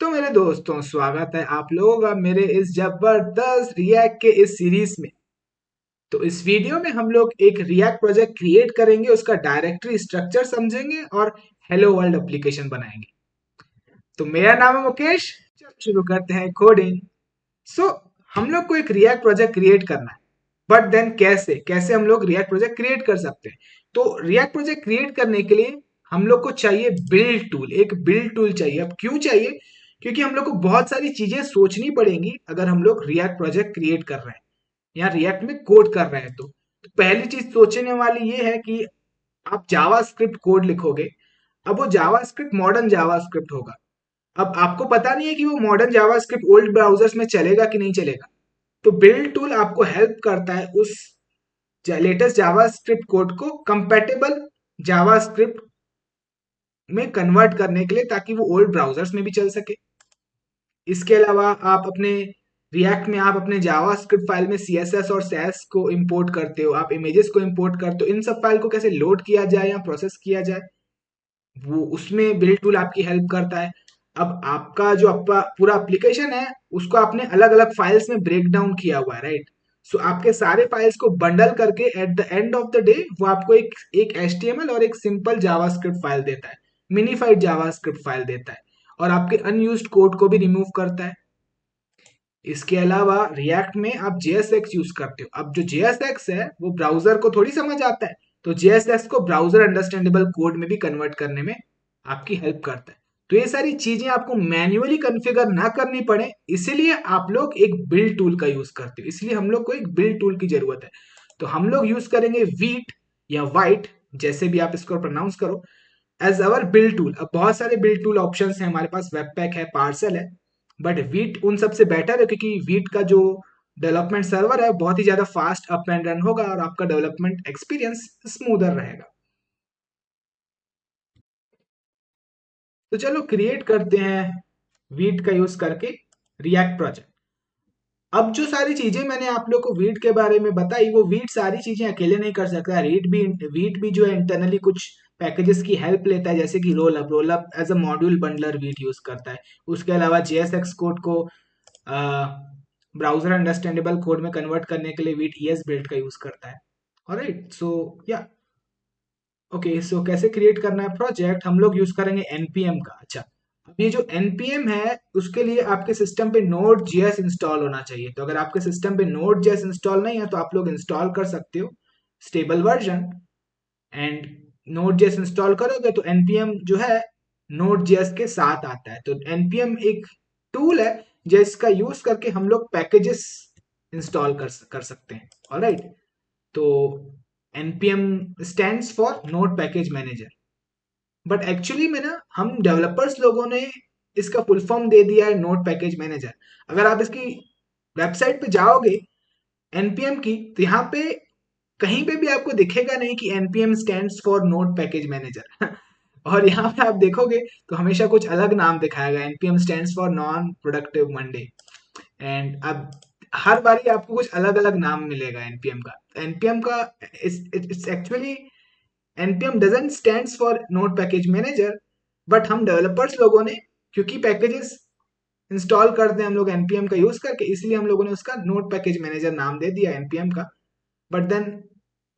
तो मेरे दोस्तों, स्वागत है आप लोगों का मेरे इस जबरदस्त रिएक्ट के इस सीरीज में। तो इस वीडियो में हम लोग एक रिएक्ट प्रोजेक्ट क्रिएट करेंगे, उसका डायरेक्टरी स्ट्रक्चर समझेंगे और हेलो वर्ल्ड एप्लीकेशन बनाएंगे। तो मेरा नाम है मुकेश। चलो शुरू करते हैं कोडिंग। सो हम लोग को एक रिएक्ट प्रोजेक्ट क्रिएट करना है, बट देन कैसे कैसे हम लोग रिएक्ट प्रोजेक्ट क्रिएट कर सकते हैं। तो रिएक्ट प्रोजेक्ट क्रिएट करने के लिए हम लोग को चाहिए बिल्ड टूल। एक बिल्ड टूल चाहिए। अब क्यों चाहिए? क्योंकि हम लोग को बहुत सारी चीजें सोचनी पड़ेंगी अगर हम लोग रिएक्ट प्रोजेक्ट क्रिएट कर रहे हैं या रिएक्ट में कोड कर रहे हैं। तो पहली चीज सोचने वाली ये है कि आप जावा स्क्रिप्ट कोड लिखोगे। अब वो जावा स्क्रिप्ट मॉडर्न जावा स्क्रिप्ट होगा। अब आपको पता नहीं है कि वो मॉडर्न जावा स्क्रिप्ट ओल्ड ब्राउजर्स में चलेगा कि नहीं चलेगा। तो बिल्ड टूल आपको हेल्प करता है उस लेटेस्ट जावा स्क्रिप्ट कोड को कंपेटेबल जावा स्क्रिप्ट में कन्वर्ट करने के लिए, ताकि वो ओल्ड ब्राउजर्स में भी चल सके। इसके अलावा आप अपने रिएक्ट में आप अपने जावा स्क्रिप्ट फाइल में सीएसएस और सैस को इंपोर्ट करते हो, आप इमेजेस को इंपोर्ट करते हो। इन सब फाइल को कैसे लोड किया जाए या प्रोसेस किया जाए, वो उसमें बिल्ड टूल आपकी हेल्प करता है। अब आपका जो आपका पूरा एप्लीकेशन है, उसको आपने अलग अलग फाइल्स में ब्रेक डाउन किया हुआ है, राइट। सो आपके सारे फाइल्स को बंडल करके at the end of the day वो आपको एक एचटीएमएल और एक सिंपल जावास्क्रिप्ट फाइल देता है, मिनीफाइड जावास्क्रिप्ट फाइल देता है, और आपके अनयूज्ड कोड को भी रिमूव करता है। इसके अलावा रिएक्ट में आप JSX यूज करते हो। अब जो JSX है वो ब्राउजर को थोड़ी समझ आता है, तो JSX को ब्राउजर अंडरस्टैंडेबल कोड में भी कन्वर्ट करने में आपकी हेल्प करता है। तो ये सारी चीजें आपको मैन्युअली कॉन्फ़िगर ना करनी पड़े, इसीलिए आप लोग एक बिल्ड टूल का यूज करते हो। इसलिए हम लोग को एक बिल्ड टूल की जरूरत है। तो हम लोग यूज करेंगे वीट या वाइट, जैसे भी आप इसको प्रोनाउंस करो, एज अवर बिल्ड टूल। अब बहुत सारे बिल्ड टूल ऑप्शंस हैं हमारे पास, वेब पैक है, पार्सल है, बट वीट उन सबसे बेटर है, क्योंकि वीट का जो डेवलपमेंट सर्वर है बहुत ही ज्यादा फास्ट अप एंड रन होगा और आपका डेवलपमेंट एक्सपीरियंस स्मूदर रहेगा। तो चलो क्रिएट करते हैं वीट का यूज करके रिएक्ट प्रोजेक्ट। अब जो सारी चीजें मैंने आप लोग को वीट के बारे में बताई, वो वीट सारी चीजें अकेले नहीं कर सकता। वीट भी जो है इंटरनली कुछ पैकेजेस की हेल्प लेता है, जैसे कि Rollup as a module bundler Vite use करता है। उसके अलावा JSX कोड को ब्राउजर अंडरस्टैंडेबल कोड में कन्वर्ट करने के लिए वीट ES बिल्ड का यूज करता है। ऑलराइट, सो या ओके, सो कैसे क्रिएट करना है प्रोजेक्ट, हम लोग यूज करेंगे npm का। अच्छा, अब ये जो npm है, उसके लिए आपके सिस्टम पे नोड जेएस इंस्टॉल होना चाहिए। तो अगर आपके सिस्टम पे नोड जेएस इंस्टॉल नहीं है तो आप लोग इंस्टॉल कर सकते हो stable version. And node JS install करोगे तो npm जो है नोड जेएस के साथ आता है। तो npm एक टूल है जिसका यूज करके हम लोग पैकेजेस इंस्टॉल कर सकते हैं। ऑलराइट, तो npm stands for node package manager. But actually में ना, हम डेवलपर्स लोगों ने इसका फुल फॉर्म दे दिया है नोड पैकेज मैनेजर। अगर आप इसकी वेबसाइट पे जाओगे npm की, तो यहाँ पे कहीं पे भी आपको दिखेगा नहीं कि npm stands for node package manager और यहाँ पे आप देखोगे तो हमेशा कुछ अलग नाम दिखाएगा, npm stands for non productive Monday. And अब हर बारी आपको कुछ अलग अलग नाम मिलेगा npm का it's actually npm doesn't stands for node package manager. But हम डेवलपर्स लोगों ने, क्योंकि पैकेजेस इंस्टॉल करते हैं हम लोग npm का यूज करके, इसलिए हम लोगों ने उसका नोड पैकेज मैनेजर नाम दे दिया npm का। बट देन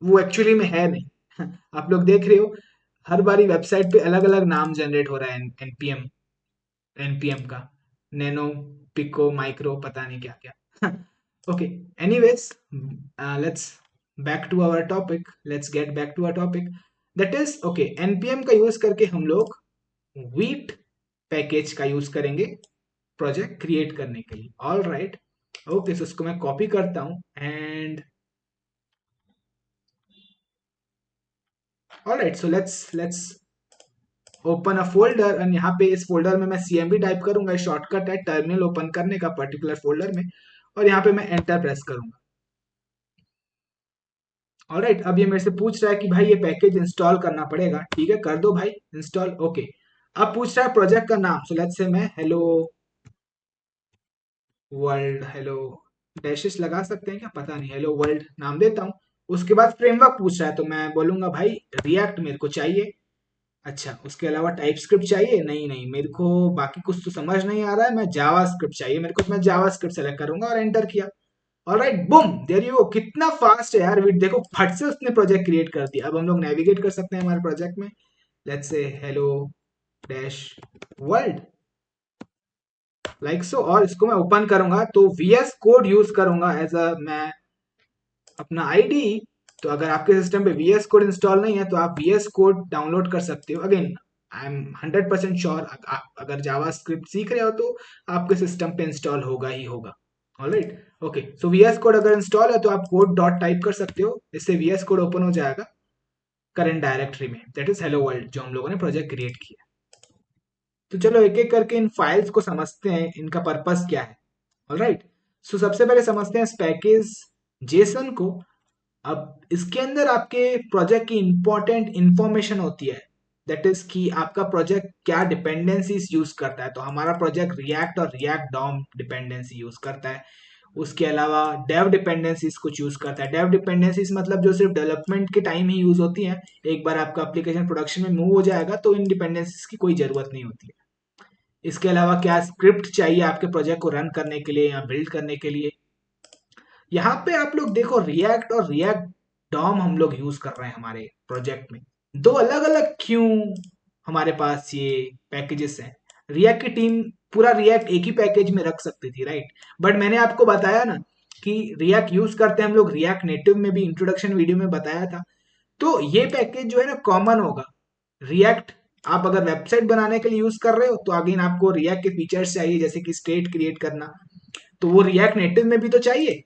वो एक्चुअली में है नहीं आप लोग देख रहे हो हर बारी वेबसाइट पे अलग अलग नाम जनरेट हो रहा है npm का, नैनो, पिको, माइक्रो, पता नहीं क्या क्या okay, anyways, let's back to our topic, let's get back to our topic. That is okay, npm का यूज करके हम लोग वीट पैकेज का यूज करेंगे प्रोजेक्ट क्रिएट करने के लिए। ऑल राइट, ओके, सो इसको मैं कॉपी करता हूं and all right, so let's open a folder. And यहाँ पे इस फोल्डर में मैं CMD टाइप करूंगा, शॉर्टकट है टर्मिनल ओपन करने का पर्टिकुलर फोल्डर में, और यहाँ पे मैं एंटर प्रेस करूंगा। ऑलराइट, अब ये मेरे से पूछ रहा है कि भाई ये पैकेज इंस्टॉल करना पड़ेगा। ठीक है, कर दो भाई इंस्टॉल। ओके, अब पूछ रहा है प्रोजेक्ट का नाम। सो लेट्स से मैं हेलो वर्ल्ड, हेलो डैशेस लगा सकते हैं क्या, पता नहीं, हेलो वर्ल्ड नाम देता हूँ। उसके बाद फ्रेमवर्क पूछ रहा है, तो मैं बोलूंगा भाई रिएक्ट मेरे को चाहिए। अच्छा, उसके अलावा टाइप स्क्रिप्ट चाहिए? नहीं नहीं, मेरे को बाकी कुछ तो समझ नहीं आ रहा है, मैं जावा स्क्रिप्ट चाहिए मेरे को, मैं जावा स्क्रिप्ट सेलेक्ट करूंगा और एंटर किया। Alright, boom, there you go. कितना फास्ट है यार विट, देखो फट से उसने प्रोजेक्ट क्रिएट कर दिया। अब हम लोग नेविगेट कर सकते हैं हमारे प्रोजेक्ट में। Let's say hello dash world, like so. और इसको मैं ओपन करूंगा तो वीएस कोड यूज करूंगा एज अ मैं अपना आईडी। तो अगर आपके सिस्टम पे वीएस कोड इंस्टॉल नहीं है तो आप वीएस कोड डाउनलोड कर सकते हो। अगेन आई एम 100% श्योर, आप अगर जावा स्क्रिप्ट सीख रहे हो तो आपके सिस्टम पे इंस्टॉल होगा ही होगा। ऑलराइट, ओके, सो वीएस कोड अगर इंस्टॉल है तो आप कोड डॉट टाइप कर सकते हो, इससे वीएस कोड ओपन हो जाएगा करंट डायरेक्टरी में, दैट इज हेलो वर्ल्ड, जो हम लोगों ने प्रोजेक्ट क्रिएट किया। तो चलो एक एक करके इन फाइल्स को समझते हैं, इनका पर्पस क्या है। ऑलराइट, सो सबसे पहले समझते हैं इस पैकेज जेसन को। अब इसके अंदर आपके प्रोजेक्ट की इंपॉर्टेंट इंफॉर्मेशन होती है, दैट इज कि आपका प्रोजेक्ट क्या डिपेंडेंसीज यूज करता है। तो हमारा प्रोजेक्ट रिएक्ट और रिएक्ट डॉम डिपेंडेंसी यूज करता है। उसके अलावा डेव डिपेंडेंसीज कुछ यूज करता है। डेव डिपेंडेंसीज मतलब जो सिर्फ डेवलपमेंट के टाइम ही यूज होती हैं, एक बार आपका एप्लीकेशन प्रोडक्शन में मूव हो जाएगा तो इन डिपेंडेंसीज की कोई जरूरत नहीं होती है। इसके अलावा क्या स्क्रिप्ट चाहिए आपके प्रोजेक्ट को रन करने के लिए या बिल्ड करने के लिए। यहाँ पे आप लोग देखो रिएक्ट और रिएक्ट डॉम हम लोग यूज कर रहे हैं हमारे प्रोजेक्ट में। दो अलग अलग क्यों हमारे पास ये पैकेजेस हैं? रिएक्ट की टीम पूरा रिएक्ट एक ही पैकेज में रख सकती थी, राइट? बट मैंने आपको बताया ना कि रिएक्ट यूज करते हैं हम लोग रिएक्ट नेटिव में भी, इंट्रोडक्शन वीडियो में बताया था। तो ये पैकेज जो है ना कॉमन होगा। रिएक्ट आप अगर वेबसाइट बनाने के लिए यूज कर रहे हो तो अगेन आपको रिएक्ट के फीचर्स चाहिए, जैसे कि स्टेट क्रिएट करना, तो वो रिएक्ट नेटिव में भी तो चाहिए।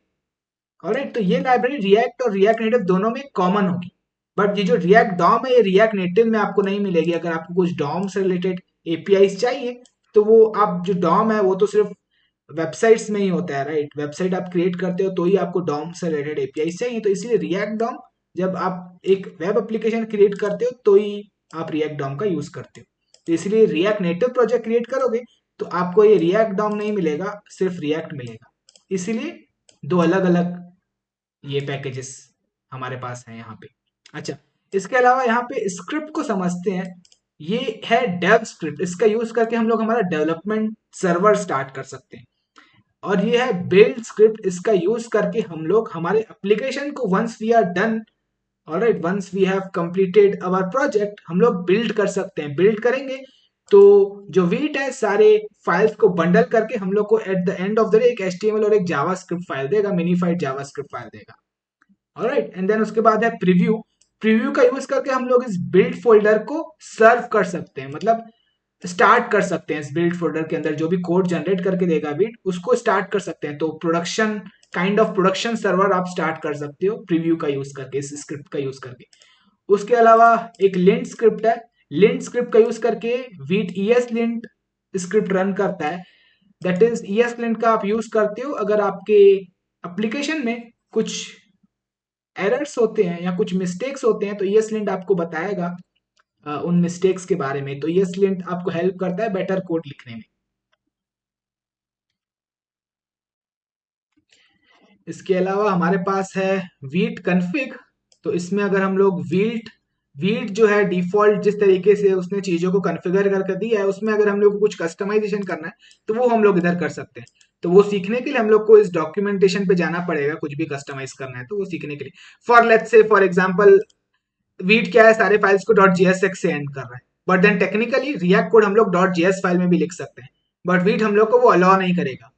ऑलराइट, तो ये लाइब्रेरी रिएक्ट और रिएक्ट नेटिव दोनों में कॉमन होगी। बट ये जो रिएक्ट डॉम है ये रिएक्ट नेटिव में आपको नहीं मिलेगी। अगर आपको कुछ डॉम से रिलेटेड एपीआई चाहिए तो वो आप जो डॉम है वो तो सिर्फ वेबसाइट्स में ही होता है, राइट? वेबसाइट आप क्रिएट करते हो तो ही आपको डॉम से रिलेटेड एपीआई चाहिए, तो इसलिए रिएक्ट डॉम जब आप एक वेब एप्लीकेशन क्रिएट करते हो तो ही आप रिएक्ट डॉम का यूज करते हो। तो इसलिए रिएक्ट नेटिव प्रोजेक्ट क्रिएट करोगे तो आपको ये रिएक्ट डॉम नहीं मिलेगा, सिर्फ रिएक्ट मिलेगा। इसीलिए दो अलग अलग ये पैकेजेस हमारे पास हैं यहाँ पे। अच्छा, इसके अलावा यहाँ पे स्क्रिप्ट को समझते हैं। ये है डेव स्क्रिप्ट, इसका यूज करके हम लोग हमारा डेवलपमेंट सर्वर स्टार्ट कर सकते हैं। और ये है बिल्ड स्क्रिप्ट, इसका यूज करके हम लोग हमारे एप्लीकेशन को once we are done, alright, once we have completed our project, हम लोग बिल्ड कर सकते हैं। बिल्ड करेंगे तो जो वीट है सारे फाइल्स को बंडल करके हम लोग को at the end of the day एक एचटीएमएल और एक जावा स्क्रिप्ट फाइल देगा, मिनीफाइड जावा स्क्रिप्ट फाइल देगा। ऑलराइट, एंड देन उसके बाद है प्रीव्यू। प्रीव्यू का यूज करके हम लोग इस बिल्ड फोल्डर को सर्व कर सकते हैं, मतलब स्टार्ट कर सकते हैं। इस बिल्ड फोल्डर के अंदर जो भी कोड जनरेट करके देगा बिट, उसको स्टार्ट कर सकते हैं। तो production kind of production server आप स्टार्ट कर सकते हो प्रीव्यू का यूज करके, इस स्क्रिप्ट का यूज करके। उसके अलावा एक लिंट स्क्रिप्ट है। लिंट स्क्रिप्ट का यूज करके Vite ESLint script run करता है। दैट इज ईएस लिंट का आप यूज करते हो अगर आपके एप्लीकेशन में कुछ एरर्स होते हैं या कुछ मिस्टेक्स होते हैं, तो ईएसलिंट आपको बताएगा उन मिस्टेक्स के बारे में। तो ईएसलिंट आपको हेल्प करता है बेटर कोड लिखने में। इसके अलावा हमारे पास है वीट कन्फिग। तो इसमें अगर हम लोग वीट वीट जो है डिफॉल्ट जिस तरीके से उसने चीजों को कॉन्फ़िगर करके दिया है, उसमें अगर हम लोग को कुछ कस्टमाइजेशन करना है तो वो हम लोग इधर कर सकते हैं। तो वो सीखने के लिए हम लोग को इस डॉक्यूमेंटेशन पे जाना पड़ेगा, कुछ भी कस्टमाइज करना है तो वो सीखने के लिए। For let's say for example wheat क्या है, सारे फाइल्स को डॉट जेएसएक्स से एंड कर रहा है, but then technically React code हम लोग डॉट जेएस फाइल में भी लिख सकते हैं, बट वीट हम लोग को वो अलाउ नहीं करेगा।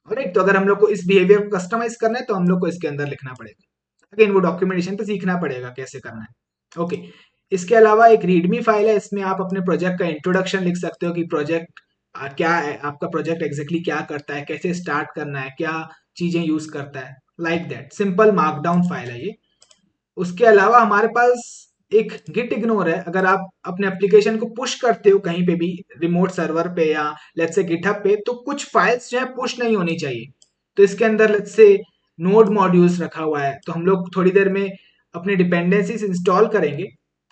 राइट, तो अगर हम लोग को इस बिहेवियर को कस्टमाइज करना है तो हम लोग को इसके अंदर लिखना पड़ेगा। अगेन वो डॉक्यूमेंटेशन पे सीखना पड़ेगा कैसे करना है। ओके, इसके अलावा एक रीडमी फाइल है, इसमें आप अपने प्रोजेक्ट का इंट्रोडक्शन लिख सकते हो कि प्रोजेक्ट क्या है, आपका प्रोजेक्ट एग्जैक्टली क्या करता है, कैसे स्टार्ट करना है, क्या चीजें यूज करता है, like that. Simple markdown file है ये। उसके अलावा हमारे पास एक गिट इग्नोर है। अगर आप अपने एप्लीकेशन को पुश करते हो कहीं पे भी, रिमोट सर्वर पे या लेट्स से गिटहब पे, तो कुछ फाइल्स जो है पुश नहीं होनी चाहिए। तो इसके अंदर लेट्स से नोड मॉड्यूल्स रखा हुआ है, तो हम लोग थोड़ी देर में अपनी डिपेंडेंसीज इंस्टॉल करेंगे।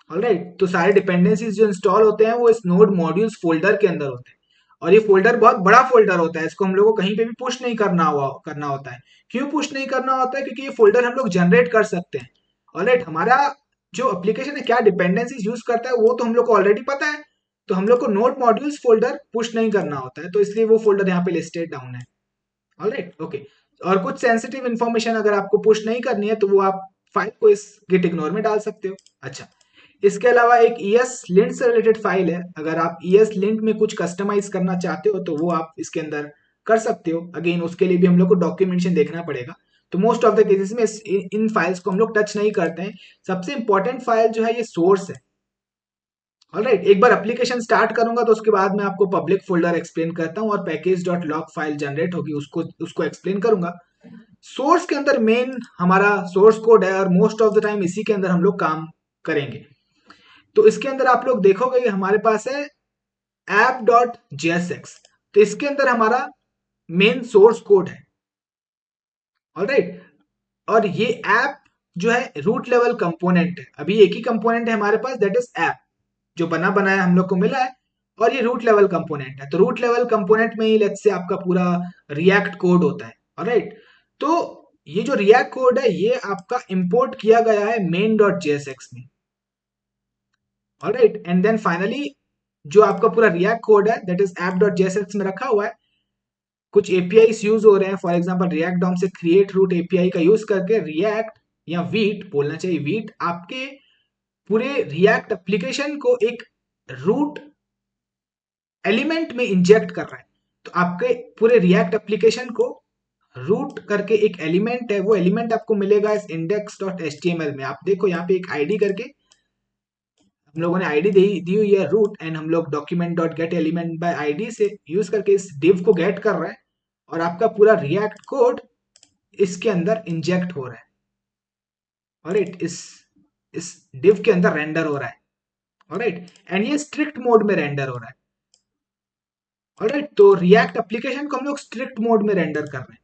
ऑलराइट, तो सारे डिपेंडेंसीज जो इंस्टॉल होते हैं वो इस नोड मॉड्यूल्स फोल्डर के अंदर होते हैं। और ये फोल्डर बहुत बड़ा फोल्डर होता है, इसको हम लोग को कहीं पे भी पुश नहीं करना होता है। क्यों पुश नहीं करना होता है? क्योंकि ये फोल्डर हम लोग जनरेट कर सकते हैं। ऑलराइट, हमारा जो एप्लीकेशन है क्या डिपेंडेंसीज यूज करता है वो तो हम लोग को ऑलरेडी पता है, तो हम लोग को नोड मॉड्यूल्स फोल्डर पुश नहीं करना होता है, तो इसलिए वो फोल्डर यहाँ पे लिस्टेड डाउन है। Alright, okay. और कुछ सेंसिटिव इन्फॉर्मेशन अगर आपको पुश नहीं करनी है तो वो आप फाइल को इस गिट इग्नोर में डाल सकते हो। अच्छा, इसके अलावा एक ईएस लिंट से रिलेटेड फाइल है, अगर आप ईएस लिंट में कुछ कस्टमाइज करना चाहते हो तो वो आप इसके अंदर कर सकते हो। अगेन उसके लिए भी हम लोग को डॉक्यूमेंटेशन देखना पड़ेगा, तो मोस्ट ऑफ द केसेस में इन फाइल्स को हम लोग टच नहीं करते हैं। सबसे इंपॉर्टेंट फाइल जो है ये सोर्स है। ऑलराइट, एक बार एप्लीकेशन स्टार्ट करूंगा तो उसके बाद मैं आपको पब्लिक फोल्डर एक्सप्लेन करता हूँ और package dot log file generate होगी उसको उसको एक्सप्लेन करूंगा। सोर्स के अंदर मेन हमारा सोर्स कोड है और मोस्ट ऑफ द टाइम इसी के अंदर हम लोग काम करेंगे। तो इसके अंदर आप लोग देखोगे कि हमारे पास है app.jsx, तो इसके अंदर हमारा मेन सोर्स कोड है। ऑलराइट, और ये ऐप जो है रूट लेवल कंपोनेंट है, अभी एक ही कंपोनेंट है हमारे पास, दैट इज ऐप, जो बना बनाया हम लोग को मिला है, और ये रूट लेवल कंपोनेंट है। तो रूट लेवल कंपोनेंट में ही लेट्स से आपका पूरा रिएक्ट कोड होता है। ऑलराइट, तो ये जो रिएक्ट कोड है ये आपका इंपोर्ट किया गया है main.jsx में। ऑलराइट, एंड देन फाइनली जो आपका पूरा रिएक्ट कोड है दैट इज app.jsx में रखा हुआ है। कुछ एपीआई यूज हो रहे हैं, फॉर एग्जांपल रिएक्ट डॉम से क्रिएट रूट एपीआई का यूज करके रिएक्ट या वीट बोलना चाहिए, वीट आपके पूरे रिएक्ट एप्लीकेशन को एक रूट एलिमेंट में इंजेक्ट कर रहा है। तो आपके पूरे रिएक्ट एप्लीकेशन को रूट करके एक एलिमेंट है, वो एलिमेंट आपको मिलेगा इस index.html में। आप देखो यहाँ पे एक आईडी करके हम लोगों ने आईडी दी हुई है रूट, एंड हम लोग document dot gate element by ID से यूज करके इस div को गेट कर रहे हैं, और आपका पूरा रिएक्ट कोड इसके अंदर इंजेक्ट हो रहा है। ऑलराइट, इस div के अंदर रेंडर हो रहा है। ऑलराइट, एंड ये स्ट्रिक्ट मोड में रेंडर हो रहा है। ऑलराइट, तो रिएक्ट एप्लीकेशन को हम लोग स्ट्रिक्ट मोड में रेंडर कर रहे हैं।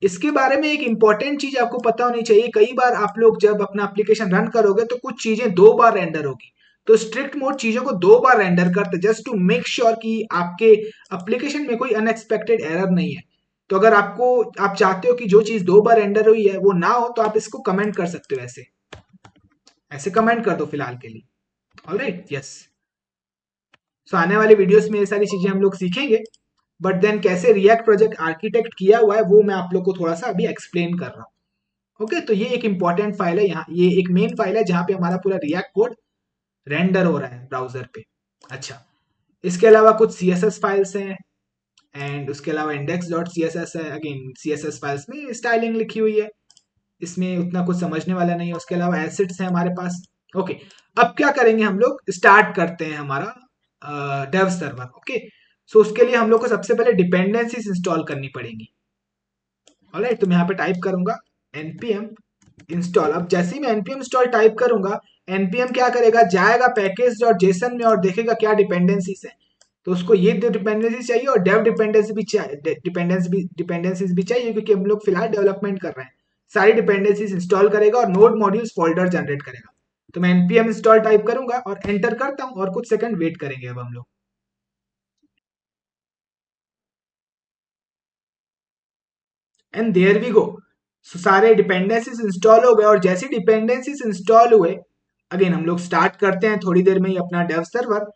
इसके बारे में एक इंपॉर्टेंट चीज आपको पता होनी चाहिए, कई बार आप लोग जब अपना एप्लीकेशन रन करोगे तो कुछ चीजें दो बार रेंडर होगी, तो स्ट्रिक्ट मोड चीजों को दो बार रेंडर करते जस्ट टू मेक श्योर कि आपके एप्लीकेशन में कोई अनएक्सपेक्टेड एरर नहीं है। तो अगर आप चाहते हो कि जो चीज दो बार रेंडर हुई है वो ना हो, तो आप इसको कमेंट कर सकते हो, ऐसे ऐसे कमेंट कर दो फिलहाल के लिए। Alright, yes. सो आने वाले वीडियोस में ये सारी चीजें हम लोग सीखेंगे, बट देन कैसे रिएक्ट प्रोजेक्ट आर्किटेक्ट किया हुआ है वो मैं आप लोग को थोड़ा सा अभी एक्सप्लेन कर रहा हूँ। ओके, तो ये एक इंपॉर्टेंट फाइल है, यहाँ ये एक मेन फाइल है जहाँ पे हमारा पूरा रिएक्ट कोड रेंडर हो रहा है ब्राउजर पे। अच्छा, इसके अलावा कुछ CSS फाइल्स हैं, एंड उसके अलावा index.css है। अगेन CSS फाइल्स में स्टाइलिंग लिखी हुई है, इसमें उतना कुछ समझने वाला नहीं है। उसके अलावा एसिड्स है हमारे पास। ओके, अब क्या करेंगे, हम लोग स्टार्ट करते हैं हमारा डेव सर्वर। ओके, सो उसके लिए हम लोग को सबसे पहले डिपेंडेंसीज इंस्टॉल करनी पड़ेंगी। ऑलराइट, तो मैं यहाँ पे टाइप करूंगा npm इंस्टॉल। अब जैसे ही मैं npm इंस्टॉल टाइप करूंगा, npm क्या करेगा, जाएगा पैकेज डॉट जेसन में और देखेगा क्या डिपेंडेंसीज है। तो उसको ये दो डिपेंडेंसी चाहिए और डेव डिपेंडेंसी भी चाहिए, डिपेंडेंसीज भी चाहिए, क्योंकि हम लोग फिलहाल डेवलपमेंट कर रहे हैं। सारी डिपेंडेंसीज इंस्टॉल करेगा और नोड मॉड्यूल्स फोल्डर जनरेट करेगा। तो मैं npm इंस्टॉल टाइप करूंगा और एंटर करता हूं, और कुछ सेकंड वेट करेंगे अब हम लोग। एंड देयर वी गो, सारे डिपेंडेंसीज इंस्टॉल हो गए, और जैसे डिपेंडेंसीज इंस्टॉल हुए, अगेन हम लोग स्टार्ट करते हैं थोड़ी देर में ही अपना डेव सर्वर।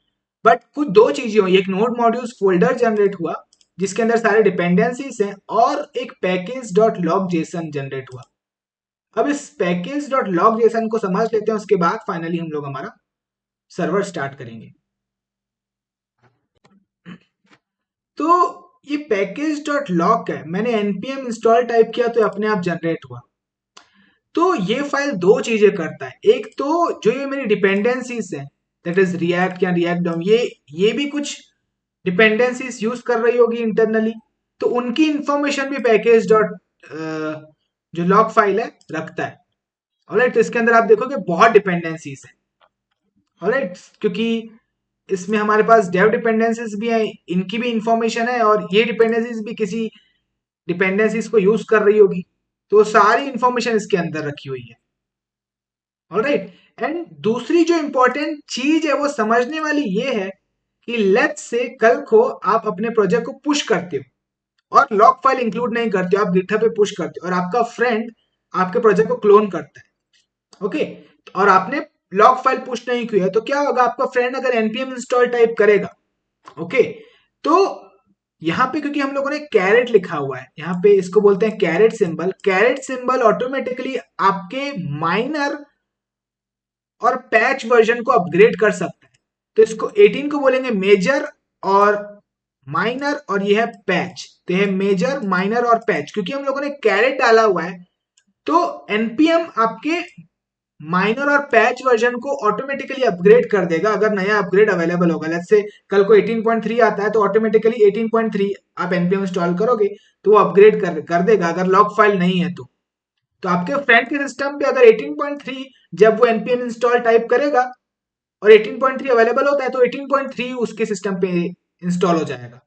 बट कुछ दो चीजें हुई, एक नोड मॉड्यूल्स फोल्डर जनरेट हुआ जिसके अंदर सारे डिपेंडेंसीज हैं, और एक package dot log Jason generate हुआ। अब इस पैकेज डॉट लॉग जेसन को समझ लेते हैं, उसके बाद फाइनली हम लोग हमारा सर्वर स्टार्ट करेंगे। तो ये पैकेज डॉट लॉग है, मैंने npm इंस्टॉल टाइप किया तो अपने आप जनरेट हुआ। तो ये फाइल दो चीजें करता है, एक तो जो ये मेरी डिपेंडेंसीज है दैट इज रिएक्ट या रिएक्ट डॉम, ये भी कुछ डिपेंडेंसीज यूज कर रही होगी इंटरनली, तो उनकी इंफॉर्मेशन भी पैकेज डॉट जो लॉग फाइल है रखता है। ऑलराइट, तो इसके अंदर आप देखोगे बहुत डिपेंडेंसीज है। ऑलराइट, क्योंकि इसमें हमारे पास डेव डिपेंडेंसीज भी है, इनकी भी इंफॉर्मेशन है, और ये डिपेंडेंसीज भी किसी डिपेंडेंसीज को यूज कर रही होगी, तो सारी इंफॉर्मेशन इसके अंदर रखी हुई है। ऑलराइट, एंड दूसरी जो इंपॉर्टेंट चीज है वो समझने वाली ये है कि लेट्स से कल को आप अपने प्रोजेक्ट को पुश करते हो और लॉग फाइल इंक्लूड नहीं करते हो, आप गिटहब पे पुश करते हो, और आपका फ्रेंड आपके प्रोजेक्ट को क्लोन करता है। ओके, और आपने लॉग फाइल पुश नहीं किया है, तो क्या होगा, आपका फ्रेंड अगर npm इंस्टॉल टाइप करेगा, ओके, तो यहाँ पे क्योंकि हम लोगों ने कैरेट लिखा हुआ है, यहाँ पे इसको बोलते हैं कैरेट सिंबल ऑटोमेटिकली आपके माइनर और पैच वर्जन को अपग्रेड कर सकता है। तो इसको 18 को बोलेंगे मेजर और माइनर, और ये है पैच, तो ये मेजर माइनर और पैच, क्योंकि हम लोगों ने कैरेट डाला हुआ है तो एनपीएम आपके माइनर और पैच वर्जन को ऑटोमेटिकली अपग्रेड कर देगा अगर नया अपग्रेड अवेलेबल होगा। लेट्स से कल को 18.3 आता है तो ऑटोमेटिकली 18.3 आप एनपीएम इंस्टॉल करोगे तो वो अपग्रेड कर देगा अगर लॉक फाइल नहीं है तो आपके फ्रेंड के सिस्टम पे अगर 18.3 जब वो npm इंस्टॉल टाइप करेगा और 18.3 अवेलेबल होता है तो 18.3 उसके सिस्टम पे इंस्टॉल हो जाएगा।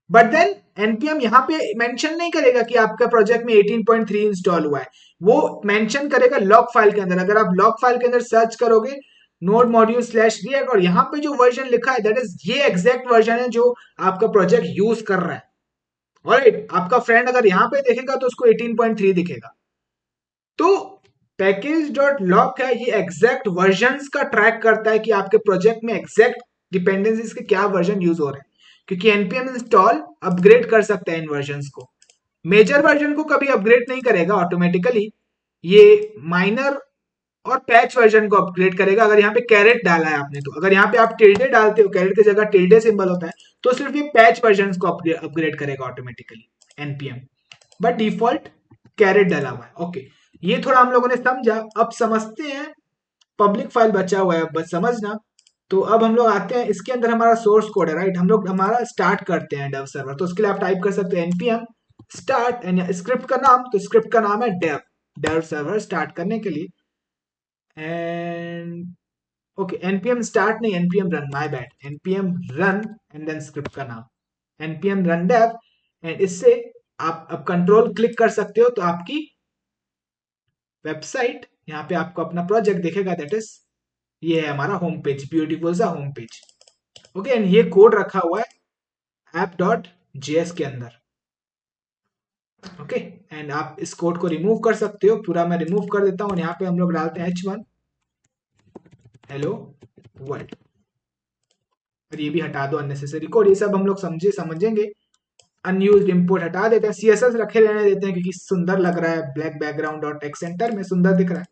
बट देन npm यहाँ पे मेंशन नहीं करेगा कि आपका प्रोजेक्ट में 18.3 इंस्टॉल हुआ है, वो मेंशन करेगा लॉग फाइल के अंदर। अगर आप लॉग फाइल के अंदर सर्च करोगे नोड मॉड्यूल स्लैश रिएक्ट और यहाँ पे जो वर्जन लिखा है दैट इज ये एग्जैक्ट वर्जन है जो आपका प्रोजेक्ट यूज कर रहा है। ऑलराइट, आपका फ्रेंड अगर यहाँ पे देखेगा तो उसको 18.3 दिखेगा। तो पैकेज डॉट लॉक है, ये एग्जैक्ट वर्जन्स का ट्रैक करता है कि आपके प्रोजेक्ट में एग्जैक्ट डिपेंडेंसीज के क्या वर्जन यूज हो रहे हैं, क्योंकि एनपीएम इंस्टॉल अपग्रेड कर सकता है इन वर्जन्स को। मेजर वर्जन को कभी अपग्रेड नहीं करेगा ऑटोमेटिकली, ये माइनर और पैच वर्जन को अपग्रेड करेगा अगर यहाँ पे कैरेट डाला है आपने। तो अगर यहाँ पे आप टिल्डे डालते हो, कैरेट की जगह टिल्डे सिंबल होता है, तो सिर्फ ये पैच वर्जन को अपग्रेड करेगा automatically NPM, but default caret डाला हुआ है। ओके, ये थोड़ा हम लोगों ने समझा, अब समझते हैं पब्लिक फाइल बचा हुआ है बस समझना। तो अब हम लोग आते हैं, इसके अंदर हमारा सोर्स कोड है, राइट, हम लोग हमारा स्टार्ट करते हैं डेव सर्वर। तो उसके लिए आप टाइप कर सकते हैं npm स्टार्ट एंड स्क्रिप्ट का नाम, तो स्क्रिप्ट का नाम है डेव सर्वर स्टार्ट करने के लिए। एंड ओके, npm स्टार्ट नहीं, npm run, my bad, npm run and then script का नाम npm रन डेव। एंड इससे आप अब कंट्रोल क्लिक कर सकते हो तो आपकी वेबसाइट, यहाँ पे आपको अपना प्रोजेक्ट दिखेगा, दैट इज ये है हमारा होम पेज, ब्यूटीफुल सा होम पेज। ओके, एंड ये कोड रखा हुआ है app.js के अंदर। ओके, एंड आप इस कोड को रिमूव कर सकते हो, पूरा मैं रिमूव कर देता हूँ। यहाँ पे हम लोग डालते हैं h1 हेलो वर्ल्ड, और ये भी हटा दो अननेसेसरी कोड, ये सब हम लोग समझेंगे। अनयूज्ड इंपोर्ट हटा देते हैं, सीएसएस रखे रहने देते हैं क्योंकि सुंदर लग रहा है, ब्लैक बैकग्राउंड और टेक्स्ट सेंटर में सुंदर दिख रहा है।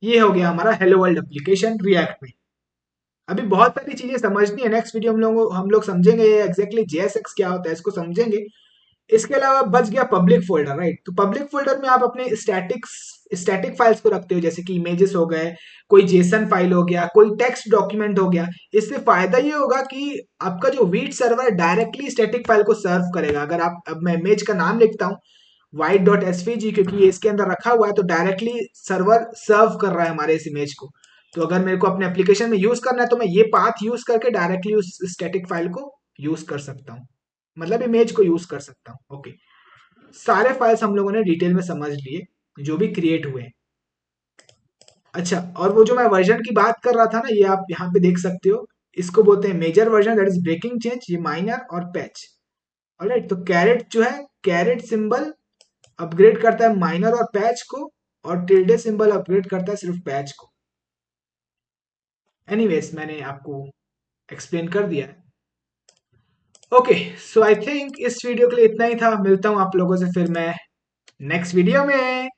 ये हो गया हमारा हेलो वर्ल्ड एप्लीकेशन रिएक्ट में। अभी बहुत सारी चीजें समझनी है, नेक्स्ट वीडियो हम लोग समझेंगे एग्जैक्टली JSX क्या होता है, इसको समझेंगे। इसके अलावा बच गया पब्लिक फोल्डर, राइट। तो पब्लिक फोल्डर में आप अपने स्टैटिक फाइल्स को रखते हो, जैसे कि इमेजेस हो गए, कोई जेसन फाइल हो गया, कोई टेक्स्ट डॉक्यूमेंट हो गया। इससे फायदा ये होगा कि आपका जो wheat server directly static file को सर्व करेगा। अगर आप, अब मैं इमेज का नाम लिखता हूँ white.svg, क्योंकि ये इसके अंदर रखा हुआ है तो डायरेक्टली सर्वर सर्व कर रहा है हमारे इस इमेज को। तो अगर मेरे को अपने एप्लीकेशन में यूज करना है तो मैं ये पाथ यूज करके डायरेक्टली उस स्टैटिक फाइल को यूज कर सकता हूँ, मतलब इमेज को यूज कर सकता हूँ। ओके, सारे फाइल्स हम लोगों ने डिटेल में समझ लिए जो भी क्रिएट हुए हैं। अच्छा, और वो जो मैं वर्जन की बात कर रहा था ना, ये आप यहाँ पे देख सकते हो, इसको बोलते हैं major version, that is breaking change, ये माइनर और पैच। ऑलराइट, तो कैरेट जो है, कैरेट सिंबल अपग्रेड करता है माइनर और पैच को, और टिल्डे सिंबल अपग्रेड करता है सिर्फ पैच को। एनीवेज, मैंने आपको एक्सप्लेन कर दिया है। ओके, सो आई थिंक इस वीडियो के लिए इतना ही था, मिलता हूँ आप लोगों से फिर मैं नेक्स्ट वीडियो में।